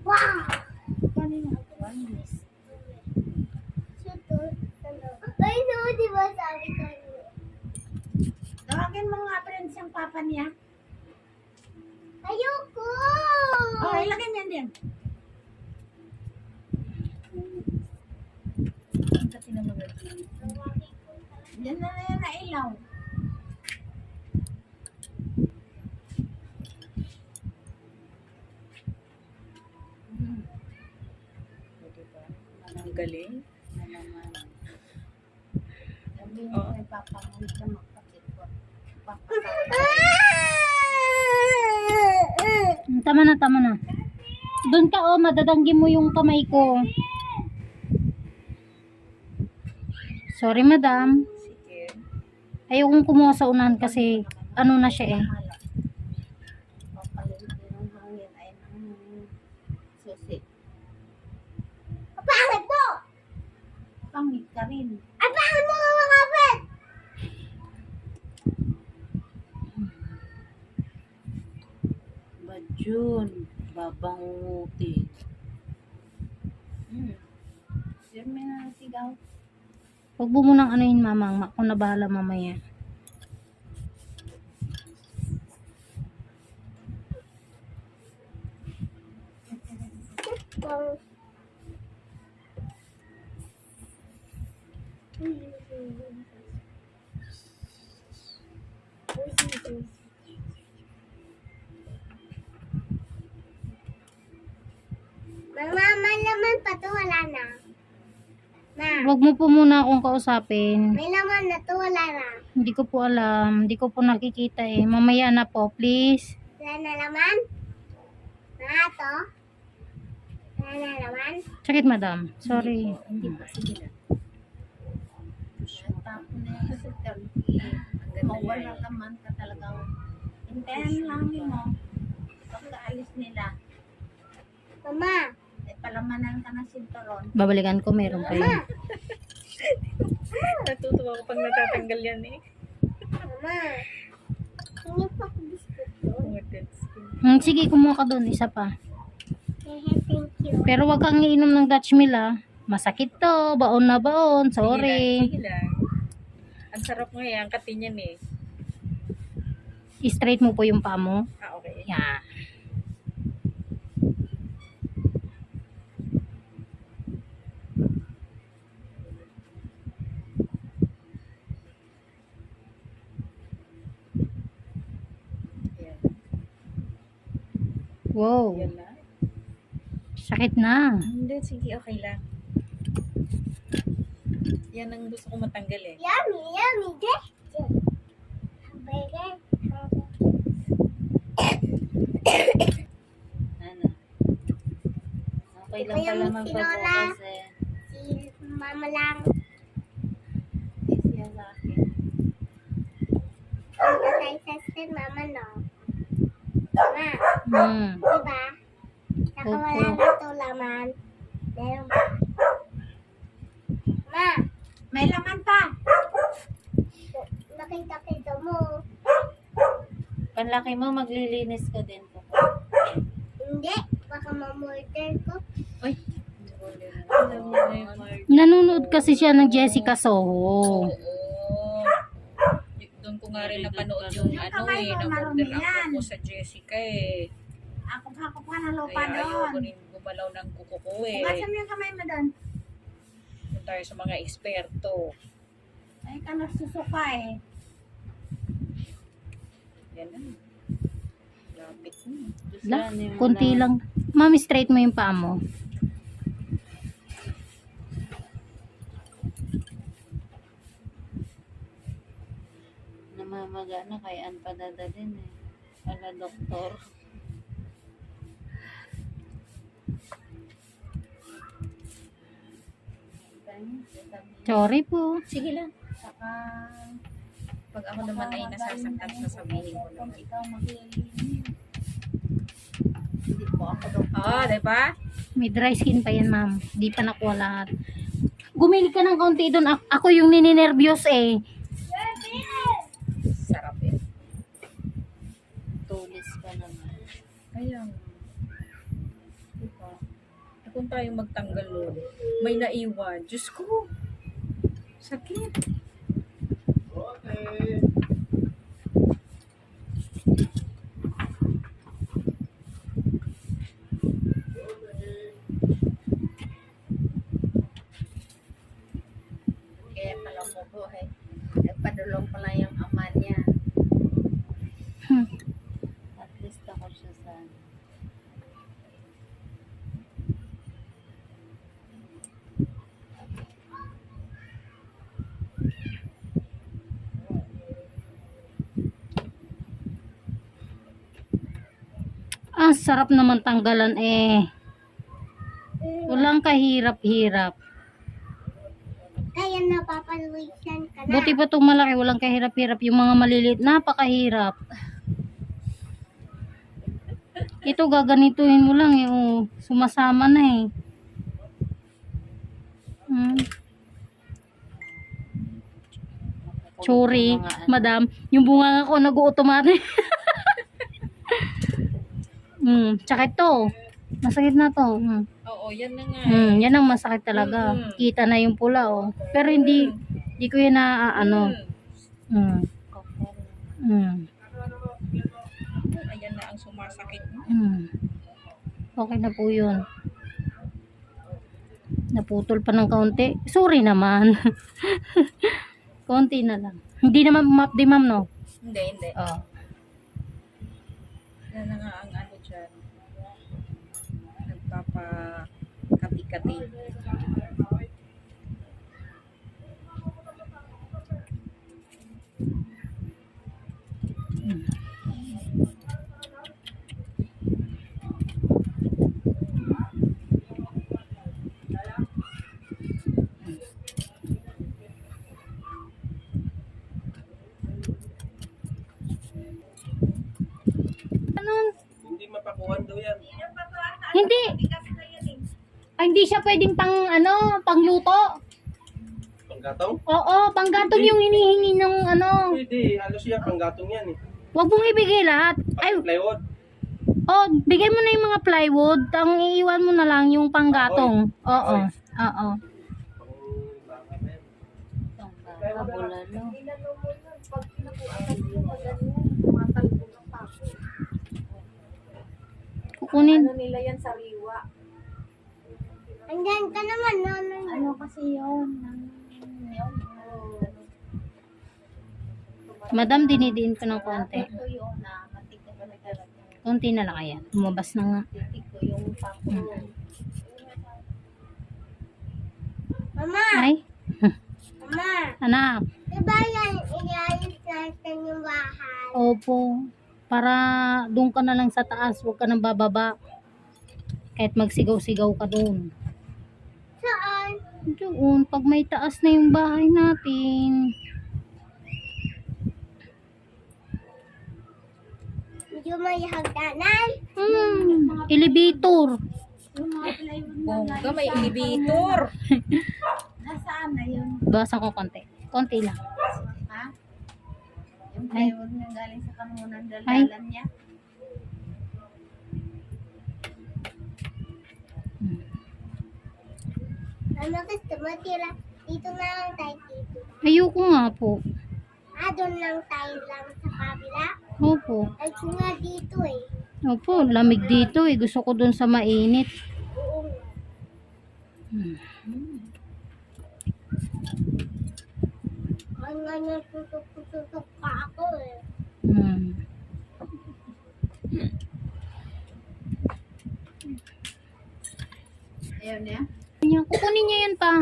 Wow! Ay, no, di ba sabi ko? Tawagin mo nga friends yung papa niya. Ayoko! Oh, ilagay mo yan din. Ang kasi na magagawin. Yan na yan na ilaw. Ang galing. Sabihin ko kay papa mo, hindi ka magpakit ko. Tama na, tama na. Doon ka, oh, madadanggi mo yung kamay ko. Sorry, madam. Sige. Ayokong kumuha sa unahan kasi ano na siya eh. Papalit ng hangin ay ng susi. Pangit mo! Pangit ka rin. Ang pangit mo mga kapit! Bajun. Babanguti. Sir, may nasigaw. Huwag mo munang ano yun, mamang. Ako na bahala mamaya. May laman pa to, wala na. Na, Huwag mo po muna akong kausapin. may laman na to, wala na. Hindi ko po alam. Hindi ko po nakikita eh. Mamaya na po, please. Wala na laman? Na to? Wala na laman? Sakit, madam. Sorry. Hindi pa, sige na. Tapos na yung kasi kung wala naman ka talagang hintayin lang mo. Pagkaalis nila, Mama, ay palamanan ka ng sinturon. Babalikan ko, meron pa yun. Natutuwa ko pag natatanggal yan eh. mama. Hindi pa ako biscuit doon. Sige, kumuha ka doon. Isa pa. Thank you. Pero wag kang iinom ng Dutch Mill ah. Masakit to. Baon na baon. Sorry. Sige lang. Ang sarap nga yan. Katin yan eh. I-straight mo po yung paa mo. Ah, okay. Yan. Yan. Wow. Yan na. Sakit na. Hindi, sige, okay lang. Yan ang gusto ko matanggal eh. Yummy, yummy, delicious. Hamburger. Ano? Okay lang Ito pala yung tinola. magbabukas eh. Si mama lang. Hindi siya sa akin. Ito kay sister, mama no. Mama, diba? Saka Opo. wala na to laman. Meron pa. Ma, May laman pa! nakita mo. Panlaki mo, maglilinis ka din po. Hindi, baka mamorder ko. Uy! Nanonood kasi siya ng Jessica Soho. Oo. Doon ko nga rin napanood yung Yung ano kamay eh. mo, Na-order marumi yan. ako sa Jessica eh. Akop-akop ka ng lupa Kaya ayoko doon. rin gumalaw ng kuko ko eh. Ugasan mo yung kamay mo doon. Doon tayo sa mga eksperto. Ay ka nagsusuka eh. Yan na. Lapit na. La, kunti lang. Mami, straight mo yung paa mo. Namamaga na kay Ann padadalin eh. Wala doktor. Sorry po. Sige lang. Saka pag ako naman ay nasasaktan, sasabihin ko naman. Ikaw maglilinis. Hindi po ako doktor. Ah, di ba? May dry skin pa yan, ma'am. Di pa nakuha lahat. Gumili ka ng kaunti doon. Ako yung nininervyos eh. Sarap eh. Tulis ka naman. Kaya nga. Diba? Kung tayo magtanggal nun, may naiwan. Diyos ko. Sakit. Kaya pala mo po nagpadulong pala yung ama niya. At least ako siya sa Sarap naman tanggalan eh. Walang kahirap-hirap. Kaya napapaluwisan ka na. Buti pa itong malaki, walang kahirap-hirap. Yung mga maliliit, napakahirap. Ito, gaganituhin mo lang eh. Oh, sumasama na eh. Sorry, madam. Yung bunga ko nag-automatic. Tsaka ito. Masakit na to. Oo, yan na nga. Yan ang masakit talaga. Kita na yung pula oh. Pero hindi ko yun na ano. Ayan na ang sumasakit. Okay na po yun. Naputol pa ng kaunti. Sorry naman. Kaunti na lang. Hindi naman map di ma'am no? Hindi. Oh. Yan na nga ang ano dyan. Nagpapakati-kati. Hindi mapakuhan daw yan. Hindi. Ay, hindi siya pwedeng pangluto. Panggatong? Oo, panggatong yung hinihingi ng Pwede, halos yan, panggatong yan eh. Wag mong ibigay lahat. Ay, Plywood. bigay mo na yung mga plywood. Ang iiwan mo na lang yung panggatong. Oo. Oo. Kabulalo. Kukunin. Ano nila yan sa riwa? Andyan ka naman, no? Ano kasi yun? Madam, dinidiin ko ng konti. Ito yun na matignan ka na talaga. Konti na lang ayan. Lumabas na nga. Titig ko yung pako. Mama, Ay, mama. anak. Diba yan, iayos natin yung bahay? Opo. Para doon ka na lang sa taas. Huwag ka nang bababa. Kahit magsigaw-sigaw ka doon. Saan? Doon, pag may taas na yung bahay natin. Medyo may hagdanan. Elevator. Yung mga plywood na Bongga, may elevator. nasaan na yun? Bawasan ko konti. Konti lang. Ha? Yung plywood na galing sa kanunan Ay. dalalan niya? Ano gusto mo? Tira. Dito na lang tayo dito. Ayoko nga po. Doon lang tayo lang sa kabila. Opo. Ay, kung nga dito eh. Opo, lamig dito eh. Gusto ko doon sa mainit. Oo. Ang ano, tutok pa ako eh. Ayaw niya? Kukunin niya yan pa.